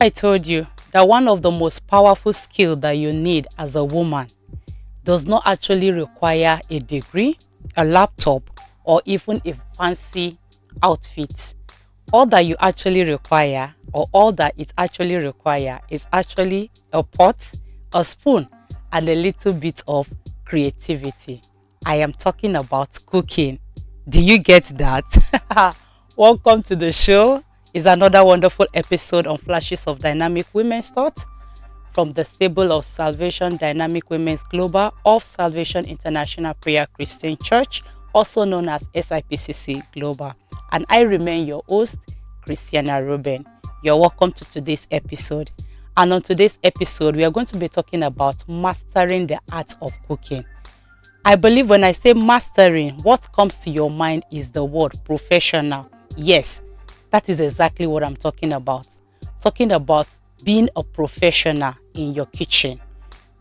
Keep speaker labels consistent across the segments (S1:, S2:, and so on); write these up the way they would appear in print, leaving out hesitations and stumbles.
S1: I told you that one of the most powerful skills that you need as a woman does not actually require a degree, a laptop, or even a fancy outfit. All that you actually require, or all that it actually require, is actually a pot, a spoon, and a little bit of creativity. I am talking about cooking. Do you get that? Welcome to the show. It's another wonderful episode on Flashes of Dynamic Women's Thought from the stable of Salvation Dynamic Women's Global of Salvation International Prayer Christian Church, also known as SIPCC Global. And I remain your host, Christiana Reuben. You're welcome to today's episode. And on today's episode, we are going to be talking about mastering the art of cooking. I believe when I say mastering, what comes to your mind is the word professional. Yes, that is exactly what I'm talking about. Talking about being a professional in your kitchen.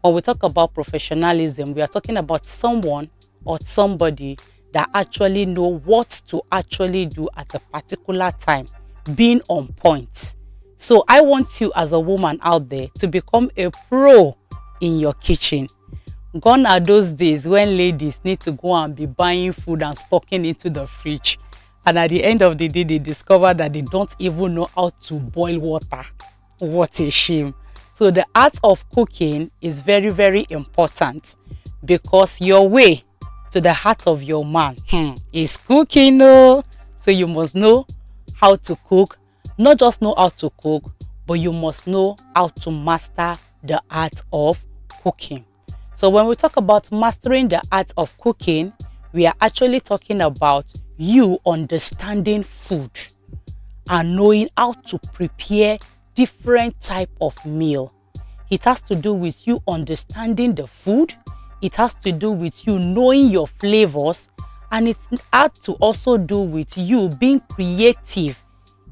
S1: When we talk about professionalism, we are talking about someone or somebody that actually know what to actually do at a particular time, being on point. So I want you as a woman out there to become a pro in your kitchen. Gone are those days when ladies need to go and be buying food and stocking into the fridge. And at the end of the day, they discover that they don't even know how to boil water. What a shame. So the art of cooking is very, very important because your way to the heart of your man is cooking. No? So you must know how to cook. Not just know how to cook, but you must know how to master the art of cooking. So when we talk about mastering the art of cooking, we are actually talking about you understanding food and knowing how to prepare different type of meal. It has to do with you understanding the food. It has to do with you knowing your flavors, and it has to also do with you being creative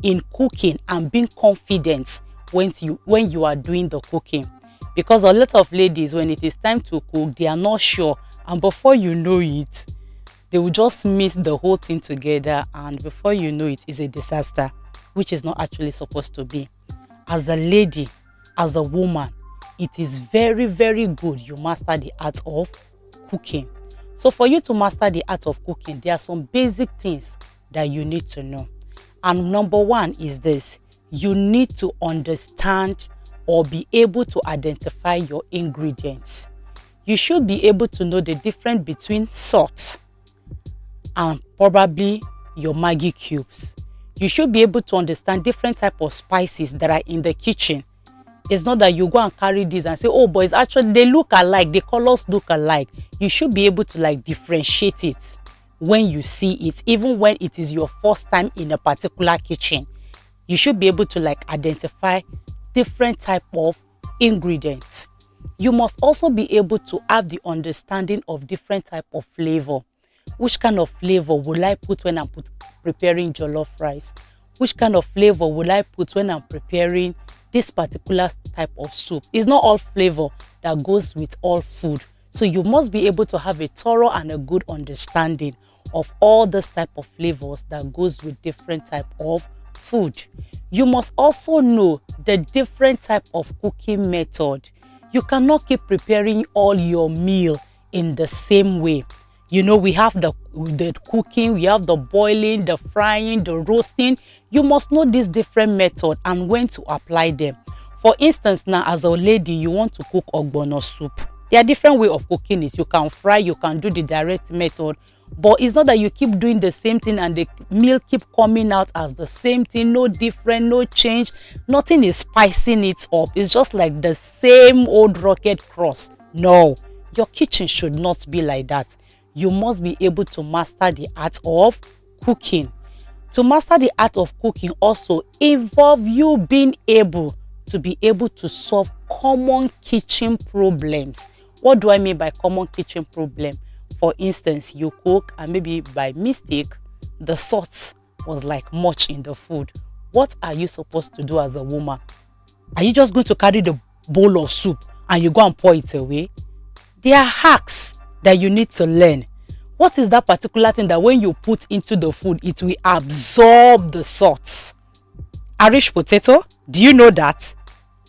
S1: in cooking and being confident when you are doing the cooking. Because a lot of ladies, when it is time to cook, they are not sure, and before you know it, they will just mix the whole thing together, and before you know it, it's a disaster, which is not actually supposed to be. As a lady, as a woman, it is very, very good you master the art of cooking. So for you to master the art of cooking, there are some basic things that you need to know. And number one is this: you need to understand or be able to identify your ingredients. You should be able to know the difference between salt and probably your Maggi cubes. You should be able to understand different type of spices that are in the kitchen. It's not that you go and carry this and say, oh, but it's actually, they look alike, the colors look alike. You should be able to differentiate it when you see it, even when it is your first time in a particular kitchen. You should be able to identify different type of ingredients. You must also be able to have the understanding of different type of flavor. Which kind of flavor will I put when I'm preparing jollof rice? Which kind of flavor will I put when I'm preparing this particular type of soup? It's not all flavor that goes with all food. So you must be able to have a thorough and a good understanding of all this type of flavors that goes with different type of food. You must also know the different type of cooking method. You cannot keep preparing all your meal in the same way. You know, we have the cooking, we have the boiling, the frying, the roasting. You must know these different methods and when to apply them. For instance, now as a lady, you want to cook ogbono soup. There are different ways of cooking it. You can fry, you can do the direct method. But it's not that you keep doing the same thing and the meal keep coming out as the same thing, no different, no change. Nothing is spicing it up. It's just like the same old rocket cross. No, your kitchen should not be like that. You must be able to master the art of cooking. To master the art of cooking also involve you being able to solve common kitchen problems. What do I mean by common kitchen problem? For instance, you cook and maybe by mistake, the salt was much in the food. What are you supposed to do as a woman? Are you just going to carry the bowl of soup and you go and pour it away? There are hacks that you need to learn. What is that particular thing that when you put into the food, it will absorb the salt? Irish potato, do you know that?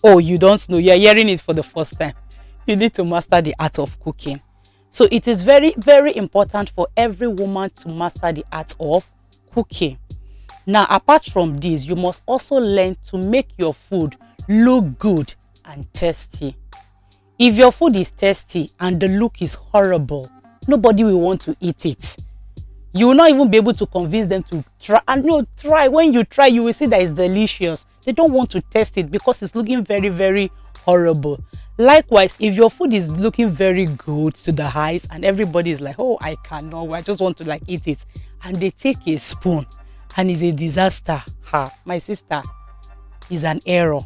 S1: Oh, you don't know, you're hearing it for the first time. You need to master the art of cooking. So it is very, very important for every woman to master the art of cooking. Now, apart from this, you must also learn to make your food look good and tasty. If your food is tasty and the look is horrible, nobody will want to eat it. You will not even be able to convince them to try. And no, try. When you try, you will see that it's delicious. They don't want to taste it because it's looking very, very horrible. Likewise, if your food is looking very good to the eyes and everybody is like, oh, I cannot, I just want to like eat it, and they take a spoon and it's a disaster, my sister, is an error.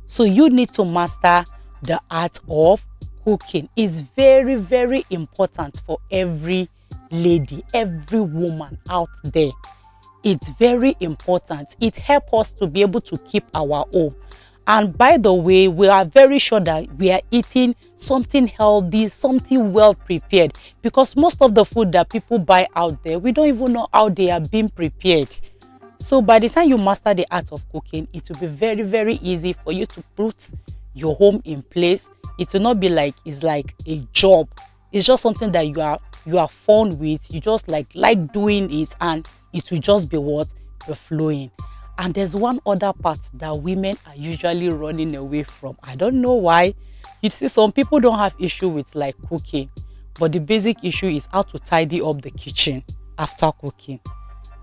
S1: So you need to master the art of cooking. It's very, very important for every lady, every woman out there. It's very important. It helps us to be able to keep our home. And by the way, we are very sure that we are eating something healthy, something well prepared, because most of the food that people buy out there, we don't even know how they are being prepared. So by the time you master the art of cooking, it will be very, very easy for you to put your home in place. It will not be like it's like a job. It's just something that you are fun with. You just like doing it, and it will just be what you're flowing. And there's one other part that women are usually running away from. I don't know why. You see, some people don't have issue with like cooking, but the basic issue is how to tidy up the kitchen after cooking.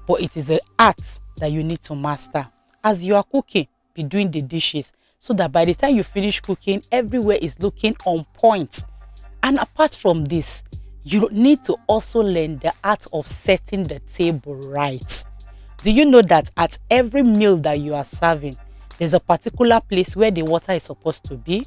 S1: But it is an art that you need to master. As you are cooking, be doing the dishes so that by the time you finish cooking, everywhere is looking on point. And apart from this, you need to also learn the art of setting the table right. Do you know that at every meal that you are serving, there's a particular place where the water is supposed to be?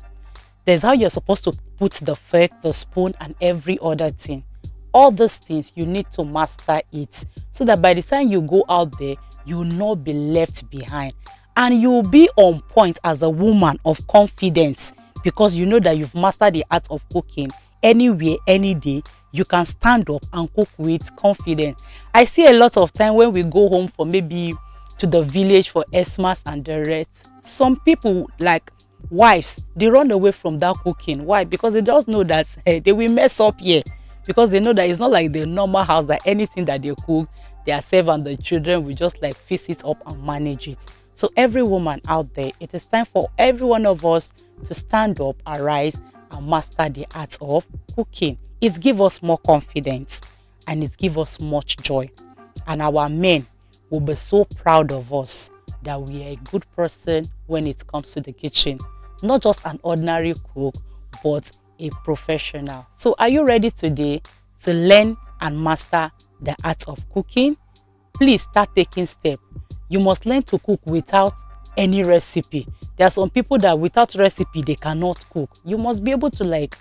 S1: There's how you're supposed to put the fork, the spoon, and every other thing. All these things, you need to master it so that by the time you go out there, you will not be left behind. And you will be on point as a woman of confidence, because you know that you've mastered the art of cooking. Anywhere, any day, you can stand up and cook with confidence. I see a lot of time when we go home for maybe to the village for Xmas and the rest, some people like wives, they run away from that cooking. Why? Because they just know that they will mess up here, because they know that it's not like the normal house that anything that they cook, their self and the children will just like fix it up and manage it. So every woman out there, it is time for every one of us to stand up, arise, and master the art of cooking. It gives us more confidence and it gives us much joy. And our men will be so proud of us that we are a good person when it comes to the kitchen. Not just an ordinary cook, but a professional. So are you ready today to learn and master the art of cooking? Please start taking steps. You must learn to cook without any recipe. There are some people that without recipe, they cannot cook. You must be able to like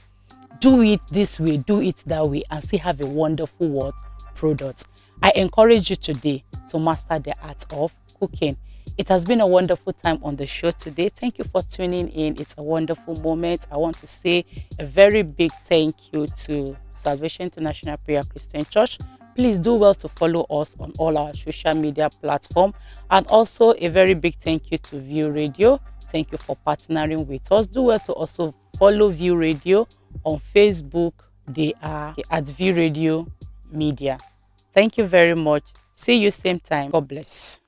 S1: do it this way, do it that way, and still have a wonderful product. I encourage you today to master the art of cooking. It has been a wonderful time on the show today. Thank you for tuning in. It's a wonderful moment. I want to say a very big thank you to Salvation International Prayer Christian Church. Please do well to follow us on all our social media platforms. And also a very big thank you to View Radio. Thank you for partnering with us. Do well to also follow View Radio on Facebook. They are at View Radio Media. Thank you very much. See you same time. God bless.